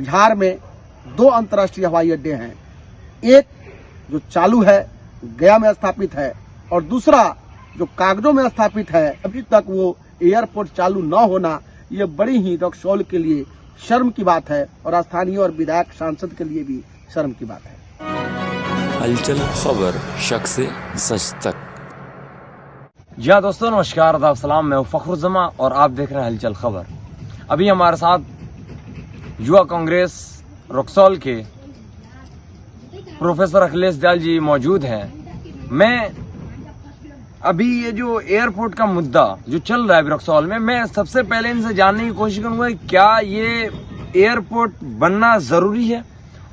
बिहार में 2 अंतर्राष्ट्रीय हवाई अड्डे हैं। एक जो चालू है, गया में स्थापित है, और दूसरा जो कागजों में स्थापित है। अभी तक वो एयरपोर्ट चालू न होना ये बड़ी ही रक्सौल के लिए शर्म की बात है और स्थानीय और विधायक सांसद के लिए भी शर्म की बात है। हलचल खबर, शक से सच तक। जी हाँ दोस्तों, नमस्कार, आदाब, सलाम। मैं फखरुज़्ज़मा और आप देख रहे हैं हलचल खबर। अभी हमारे साथ युवा कांग्रेस रक्सौल के प्रोफेसर अखिलेश दयाल जी मौजूद हैं। मैं अभी ये जो एयरपोर्ट का मुद्दा जो चल रहा है रक्सौल में, मैं सबसे पहले इनसे जानने की कोशिश करूंगा कि क्या ये एयरपोर्ट बनना जरूरी है,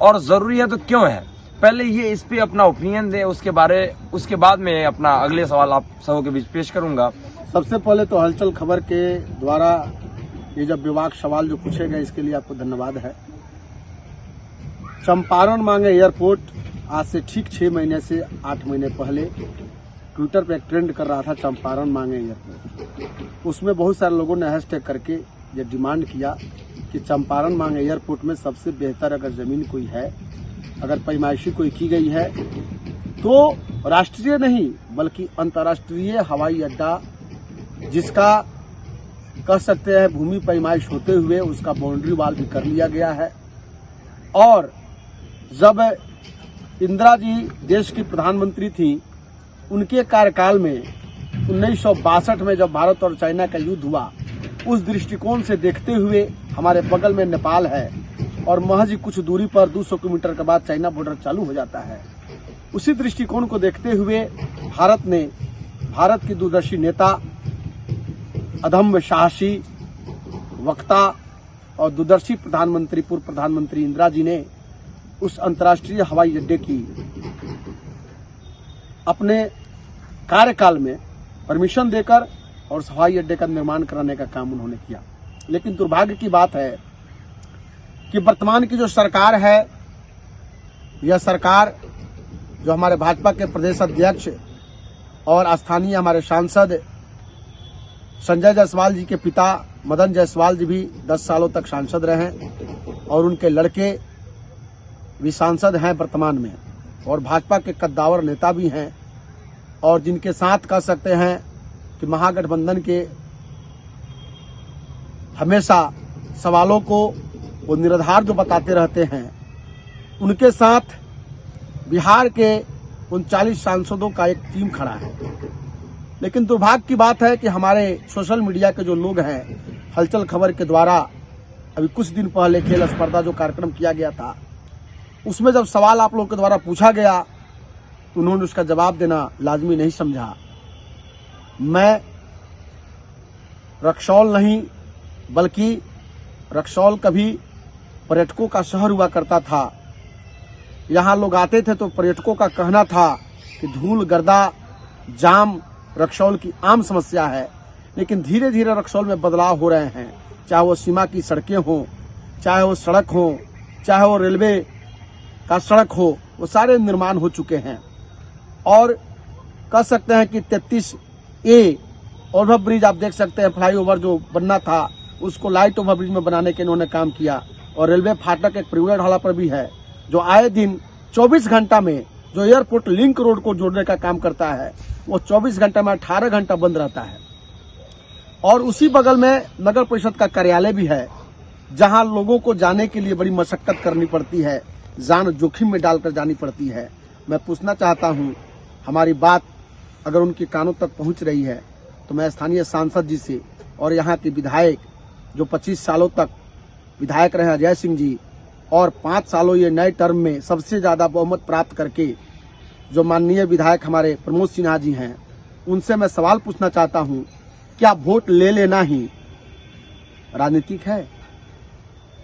और जरूरी है तो क्यों है। पहले ये इस पे अपना ओपिनियन दें, उसके बाद में अपना अगले सवाल आप सबों के बीच पेश करूंगा। सबसे पहले तो हलचल खबर के द्वारा ये जब विवाद सवाल जो पूछे गए, इसके लिए आपको धन्यवाद है। चंपारण मांगे एयरपोर्ट आज से ठीक 6 महीने से 8 महीने पहले ट्विटर पे एक ट्रेंड कर रहा था, चंपारण मांगे एयरपोर्ट। उसमें बहुत सारे लोगों ने हैशटैग करके ये डिमांड किया कि चंपारण मांगे एयरपोर्ट में सबसे बेहतर अगर जमीन कोई है, अगर पैमाइशी कोई की गई है, तो राष्ट्रीय नहीं बल्कि अंतर्राष्ट्रीय हवाई अड्डा, जिसका कह सकते हैं भूमि पैमाइश होते हुए उसका बाउंड्री वाल भी कर लिया गया है। और जब इंदिरा जी देश की प्रधानमंत्री थी, उनके कार्यकाल में 1962 में जब भारत और चाइना का युद्ध हुआ, उस दृष्टिकोण से देखते हुए हमारे बगल में नेपाल है और महज कुछ दूरी पर 200 किलोमीटर के बाद चाइना बॉर्डर चालू हो जाता है। उसी दृष्टिकोण को देखते हुए भारत की दूरदर्शी नेता, अदम्य साहसी वक्ता और दूरदर्शी प्रधानमंत्री, पूर्व प्रधानमंत्री इंदिरा जी ने उस अंतर्राष्ट्रीय हवाई अड्डे की अपने कार्यकाल में परमिशन देकर और हवाई अड्डे का निर्माण कराने का काम उन्होंने किया। लेकिन दुर्भाग्य की बात है कि वर्तमान की जो सरकार है, यह सरकार जो हमारे भाजपा के प्रदेश अध्यक्ष और स्थानीय हमारे सांसद संजय जायसवाल जी के पिता मदन जायसवाल जी भी 10 सालों तक सांसद रहे और उनके लड़के भी सांसद हैं वर्तमान में, और भाजपा के कद्दावर नेता भी हैं, और जिनके साथ कह सकते हैं कि महागठबंधन के हमेशा सवालों को वो निराधार जो बताते रहते हैं, उनके साथ बिहार के 39 सांसदों का एक टीम खड़ा है। लेकिन दुर्भाग्य की बात है कि हमारे सोशल मीडिया के जो लोग हैं, हलचल खबर के द्वारा अभी कुछ दिन पहले खेल स्पर्धा जो कार्यक्रम किया गया था, उसमें जब सवाल आप लोगों के द्वारा पूछा गया, उन्होंने उसका जवाब देना लाजमी नहीं समझा। मैं रक्सौल नहीं बल्कि रक्सौल कभी पर्यटकों का शहर हुआ करता था। यहाँ लोग आते थे तो पर्यटकों का कहना था कि धूल, गर्दा, जाम रक्सौल की आम समस्या है। लेकिन धीरे धीरे रक्सौल में बदलाव हो रहे हैं, चाहे वो सीमा की सड़कें हों, चाहे वो सड़क हो, चाहे वो रेलवे का सड़क हो, वो सारे निर्माण हो चुके हैं। और कह सकते हैं कि 33A ओवर ब्रिज आप देख सकते हैं, फ्लाईओवर जो बनना था उसको लाइट ओवर ब्रिज में बनाने के इन्होंने काम किया। और रेलवे फाटक एक परिवहन ढाला पर भी है, जो आए दिन 24 घंटा में जो एयरपोर्ट लिंक रोड को जोड़ने का काम करता है, वो 24 घंटा में 18 घंटा बंद रहता है। और उसी बगल में नगर परिषद का कार्यालय भी है, जहां लोगों को जाने के लिए बड़ी मशक्कत करनी पड़ती है, जान जोखिम में डालकर जानी पड़ती है। मैं पूछना चाहता हूं, हमारी बात अगर उनके कानों तक पहुंच रही है तो मैं स्थानीय सांसद जी से और यहाँ के विधायक जो 25 सालों तक विधायक रहे अजय सिंह जी, और 5 सालों ये नए टर्म में सबसे ज्यादा बहुमत प्राप्त करके जो माननीय विधायक हमारे प्रमोद सिन्हा जी हैं, उनसे मैं सवाल पूछना चाहता हूं, क्या वोट ले लेना ही राजनीतिक है?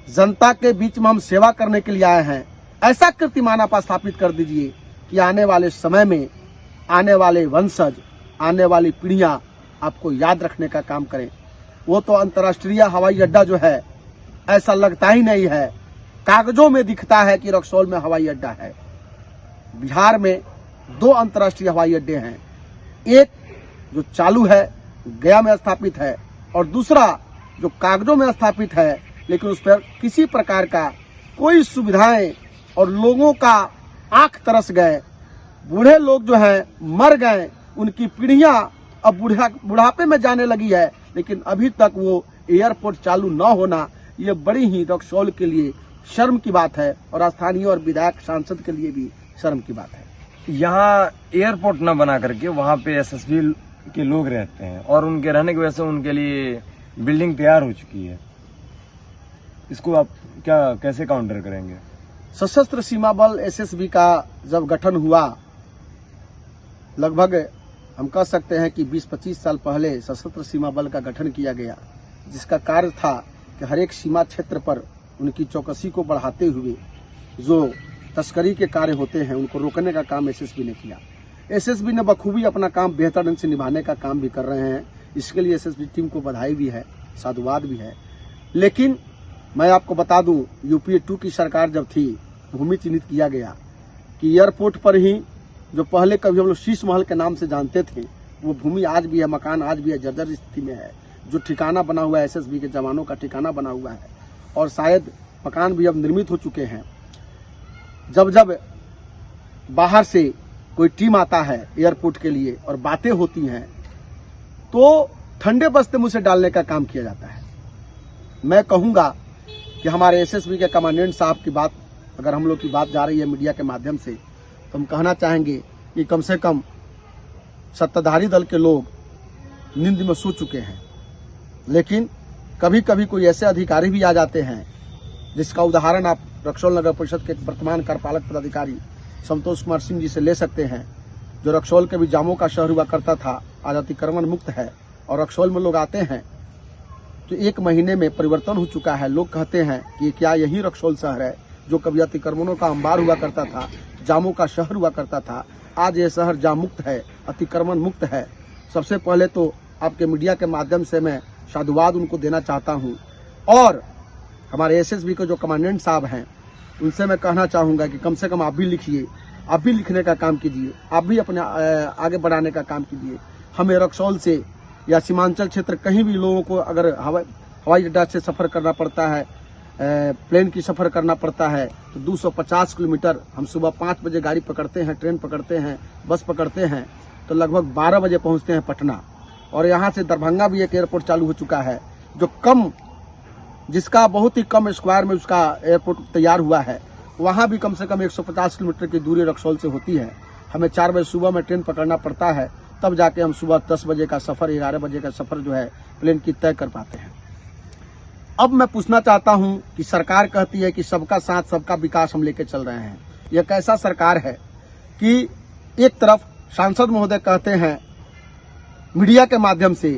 जनता के बीच में हम सेवा करने के लिए आए हैं। ऐसा कीर्तिमान आप स्थापित कर दीजिए कि आने वाले समय में आने वाले वंशज, आने वाली पीढ़ियां आपको याद रखने का काम करें। वो तो अंतर्राष्ट्रीय हवाई अड्डा जो है, ऐसा लगता ही नहीं है, कागजों में दिखता है कि रक्सौल में हवाई अड्डा है। बिहार में 2 अंतर्राष्ट्रीय हवाई अड्डे हैं। एक जो चालू है, गया में स्थापित है, और दूसरा जो कागजों में स्थापित है, लेकिन उस पर किसी प्रकार का कोई सुविधाएं और लोगों का आंख तरस गए। बूढ़े लोग जो हैं मर गए, उनकी पीढ़ियां अब बुढ़ापे में जाने लगी है, लेकिन अभी तक वो एयरपोर्ट चालू न होना ये बड़ी ही रक्सौल के लिए शर्म की बात है और स्थानीय और विधायक सांसद के लिए भी शर्म की बात है। यहाँ एयरपोर्ट न बना करके वहाँ पे एसएसबी के लोग रहते हैं और उनके रहने की वजह से उनके लिए बिल्डिंग तैयार हो चुकी है। इसको आप कैसे काउंटर करेंगे? सशस्त्र सीमा बल एसएसबी का जब गठन हुआ, लगभग हम कह सकते हैं कि 20-25 साल पहले सशस्त्र सीमा बल का गठन किया गया, जिसका कार्य था कि हर एक सीमा क्षेत्र पर उनकी चौकसी को बढ़ाते हुए जो तस्करी के कार्य होते हैं उनको रोकने का काम एसएसबी ने किया। एसएसबी ने बखूबी अपना काम बेहतर ढंग से निभाने का काम भी कर रहे हैं। इसके लिए एसएसबी टीम को बधाई भी है, साधुवाद भी है। लेकिन मैं आपको बता दूं, यूपीए 2 की सरकार जब थी, भूमि चिन्हित किया गया कि एयरपोर्ट पर ही जो पहले कभी हम लोग शीश महल के नाम से जानते थे, वो भूमि आज भी है, मकान आज भी है, जर्जर स्थिति में है। जो ठिकाना बना हुआ है, एसएसबी के जवानों का ठिकाना बना हुआ है और शायद मकान भी अब निर्मित हो चुके हैं। जब जब बाहर से कोई टीम आता है एयरपोर्ट के लिए और बातें होती हैं, तो ठंडे बस्ते मुंह से डालने का काम किया जाता है। मैं कहूंगा कि हमारे एसएसबी के कमांडेंट साहब की बात, अगर हम लोग की बात जा रही है मीडिया के माध्यम से, तो हम कहना चाहेंगे कि कम से कम सत्ताधारी दल के लोग नींद में सो चुके हैं। लेकिन कभी कभी कोई ऐसे अधिकारी भी आ जाते हैं, जिसका उदाहरण आप रक्सौल नगर परिषद के वर्तमान कार्यपालक पदाधिकारी संतोष कुमार सिंह जी से ले सकते हैं, जो रक्सौल के भी जामों का शहर हुआ करता था, आज अतिक्रमण मुक्त है और रक्सौल में लोग आते हैं तो 1 महीने में परिवर्तन हो चुका है। लोग कहते हैं कि क्या यही रक्सौल शहर है जो कभी अतिक्रमणों का अंबार हुआ करता था, जामों का शहर हुआ करता था। आज ये शहर जाम मुक्त है, अतिक्रमण मुक्त है। सबसे पहले तो आपके मीडिया के माध्यम से मैं साधुवाद उनको देना चाहता हूँ और हमारे एसएसबी के जो कमांडेंट साहब हैं उनसे मैं कहना चाहूँगा कि कम से कम आप भी लिखिए, आप भी लिखने का काम कीजिए, आप भी अपने आगे बढ़ाने का काम कीजिए। हमें रक्सौल से या सीमांचल क्षेत्र कहीं भी लोगों को अगर हवाई अड्डा से सफ़र करना पड़ता है, प्लेन की सफ़र करना पड़ता है, तो 250 किलोमीटर हम सुबह 5 बजे गाड़ी पकड़ते हैं, ट्रेन पकड़ते हैं, बस पकड़ते हैं, तो लगभग 12 बजे पहुंचते हैं पटना। और यहाँ से दरभंगा भी एक एयरपोर्ट चालू हो चुका है, जो जिसका बहुत ही कम स्क्वायर में उसका एयरपोर्ट तैयार हुआ है। वहाँ भी कम से कम 150 किलोमीटर की दूरी रक्सौल से होती है। हमें 4 बजे सुबह में ट्रेन पकड़ना पड़ता है, तब जाके हम सुबह 10 बजे का सफ़र, 11 बजे का सफ़र जो है प्लेन की तय कर पाते हैं। अब मैं पूछना चाहता हूं कि सरकार कहती है कि सबका साथ सबका विकास हम लेके चल रहे हैं। यह कैसा सरकार है कि एक तरफ सांसद महोदय कहते हैं मीडिया के माध्यम से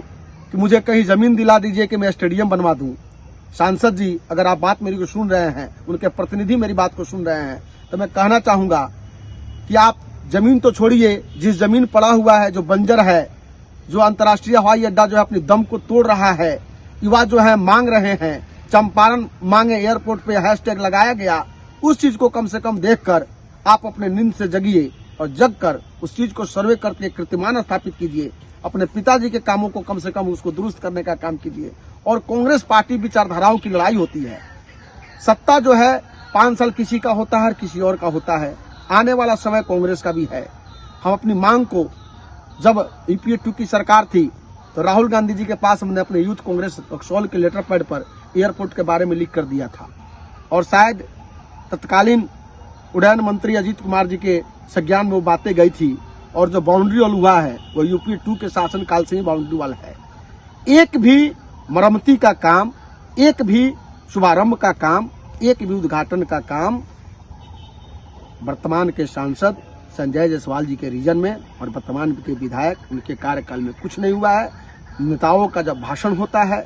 कि मुझे कहीं जमीन दिला दीजिए कि मैं स्टेडियम बनवा दूं। सांसद जी, अगर आप बात मेरी को सुन रहे हैं, उनके प्रतिनिधि मेरी बात को सुन रहे हैं, तो मैं कहना चाहूंगा कि आप जमीन तो छोड़िए, जिस जमीन पड़ा हुआ है, जो बंजर है, जो अंतर्राष्ट्रीय हवाई अड्डा जो है अपनी दम को तोड़ रहा है, युवा जो है मांग रहे हैं, चंपारण मांगे एयरपोर्ट पे हैशटैग लगाया गया, उस चीज को कम से कम देखकर आप अपने नींद से जगिए और जगकर उस चीज को सर्वे करके कीर्तिमान स्थापित कीजिए। अपने पिताजी के कामों को कम से कम उसको दुरुस्त करने का काम कीजिए। और कांग्रेस पार्टी विचारधाराओं की लड़ाई होती है। सत्ता जो है 5 साल किसी का होता है, किसी और का होता है। आने वाला समय कांग्रेस का भी है। हम अपनी मांग को, जब यूपीए 2 की सरकार थी तो राहुल गांधी जी के पास हमने अपने यूथ कांग्रेस रक्सौल के लेटर पैड पर एयरपोर्ट के बारे में लिख कर दिया था और शायद तत्कालीन उड्डयन मंत्री अजीत कुमार जी के संज्ञान में वो बातें गई थी। और जो बाउंड्री वॉल हुआ है वो यूपीए 2 के शासन काल से ही बाउंड्री वॉल है। एक भी मरम्मती का काम, एक भी शुभारंभ का काम, एक भी उद्घाटन का काम वर्तमान के सांसद संजय जायसवाल जी के रीजन में और वर्तमान के विधायक उनके कार्यकाल में कुछ नहीं हुआ है। नेताओं का जब भाषण होता है,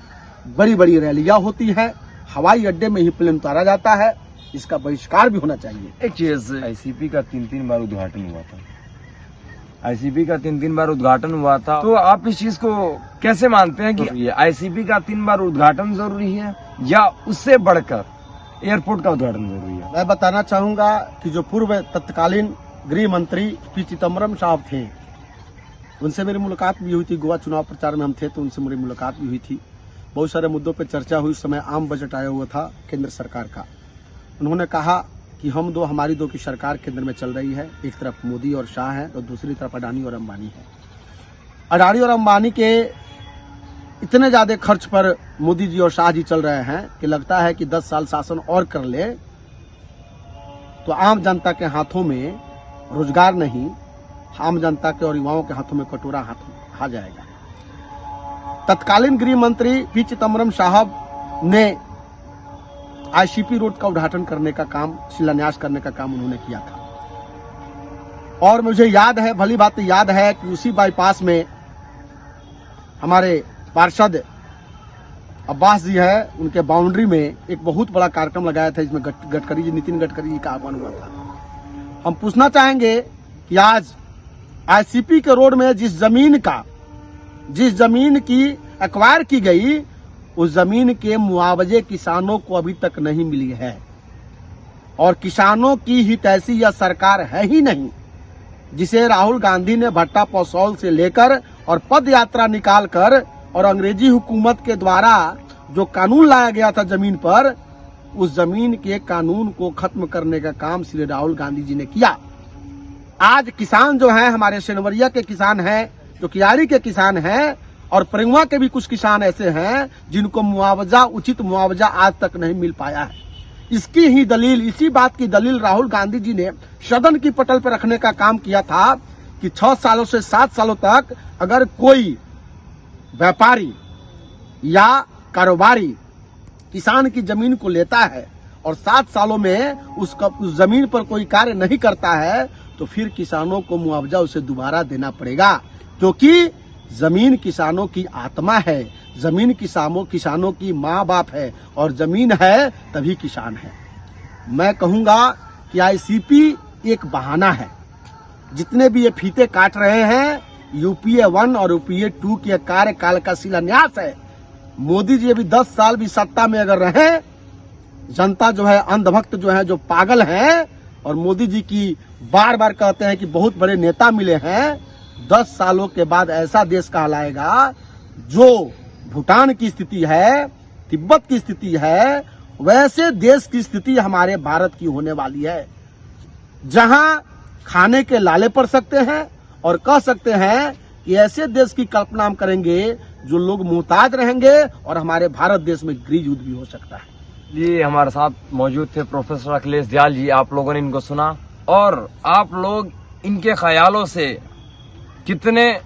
बड़ी बड़ी रैलियां होती हैं, हवाई अड्डे में ही प्लेन उतारा जाता है, इसका बहिष्कार भी होना चाहिए। एक चीज, आईसीपी का 3-3 बार उद्घाटन हुआ था, आईसीपी का 3-3 बार उद्घाटन हुआ था, तो आप इस चीज को कैसे मानते हैं कि आईसीपी का 3 बार उद्घाटन जरूरी है या उससे बढ़कर एयरपोर्ट का उद्घाटन जरूरी है? मैं बताना चाहूंगा कि जो पूर्व तत्कालीन गृह मंत्री पी चिदम्बरम साहब थे, उनसे मेरी मुलाकात भी हुई थी। गोवा चुनाव प्रचार में हम थे तो उनसे मेरी मुलाकात भी हुई थी। बहुत सारे मुद्दों पर चर्चा हुई। उस समय आम बजट आया हुआ था केंद्र सरकार का। उन्होंने कहा कि हमारी दो की सरकार केंद्र में चल रही है। एक तरफ मोदी और शाह है तो दूसरी तरफ अडानी और अंबानी है। अडानी और अंबानी के इतने ज्यादा खर्च पर मोदी जी और शाह जी चल रहे हैं कि लगता है कि 10 साल शासन और कर ले तो आम जनता के हाथों में रोजगार नहीं, आम जनता के और युवाओं के हाथों में कटोरा हाथ आ जाएगा। तत्कालीन गृह मंत्री पी चिदम्बरम साहब ने आईसीपी रोड का उद्घाटन करने का काम, शिलान्यास करने का काम उन्होंने किया था। और मुझे याद है, भली बात याद है कि उसी बाईपास में हमारे पार्षद अब्बास जी है, उनके बाउंड्री में एक बहुत बड़ा कार्यक्रम लगाया था, इसमें गडकरी जी, नितिन गडकरी जी का आह्वान हुआ था। हम पूछना चाहेंगे कि आज आईसीपी के रोड में जिस जमीन की एक्वायर की गई, उस जमीन के मुआवजे किसानों को अभी तक नहीं मिली है। और किसानों की हितैषी यह सरकार है ही नहीं, जिसे राहुल गांधी ने भट्टा पौसौल से लेकर और पद यात्रा निकालकर और अंग्रेजी हुकूमत के द्वारा जो कानून लाया गया था जमीन पर, उस जमीन के कानून को खत्म करने का काम श्री राहुल गांधी जी ने किया। आज किसान जो है, हमारे सेनवरिया के किसान हैं, जो कियारी के किसान हैं, और परिंगवा के भी कुछ किसान ऐसे हैं जिनको मुआवजा, उचित मुआवजा आज तक नहीं मिल पाया है। इसकी ही दलील, इसी बात की दलील राहुल गांधी जी ने सदन की पटल पर रखने का काम किया था कि 6 सालों से 7 सालों तक अगर कोई व्यापारी या कारोबारी किसान की जमीन को लेता है और 7 सालों में उस जमीन पर कोई कार्य नहीं करता है, तो फिर किसानों को मुआवजा उसे दोबारा देना पड़ेगा, क्योंकि जमीन किसानों की आत्मा है, जमीन किसानों की माँ बाप है, और जमीन है तभी किसान है। मैं कहूंगा कि आईसीपी एक बहाना है। जितने भी ये फीते काट रहे हैं, यूपीए 1 और यूपीए 2 के कार्यकाल का शिलान्यास है। मोदी जी अभी 10 साल भी सत्ता में अगर रहे, जनता जो है, अंधभक्त जो है, जो पागल है, और मोदी जी की बार बार कहते हैं कि बहुत बड़े नेता मिले हैं, 10 सालों के बाद ऐसा देश कहलाएगा जो भूटान की स्थिति है, तिब्बत की स्थिति है, वैसे देश की स्थिति हमारे भारत की होने वाली है, जहां खाने के लाले पड़ सकते हैं और कह सकते हैं कि ऐसे देश की कल्पना हम करेंगे जो लोग मुहताज रहेंगे, और हमारे भारत देश में गृह युद्ध भी हो सकता है। ये हमारे साथ मौजूद थे प्रोफेसर अखिलेश दयाल जी। आप लोगों ने इनको सुना और आप लोग इनके ख्यालों से कितने,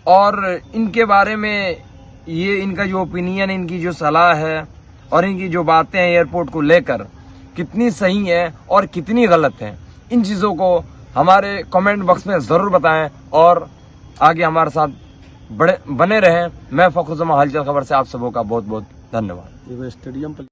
और इनके बारे में ये इनका जो ओपिनियन, इनकी जो सलाह है और इनकी जो बातें हैं एयरपोर्ट को लेकर, कितनी सही है और कितनी गलत है, इन चीज़ों को हमारे कमेंट बॉक्स में ज़रूर बताएं और आगे हमारे साथ बने रहें। मैं फखरुज़्ज़मा हलचल खबर से आप सबों का बहुत बहुत धन्यवाद। स्टेडियम पर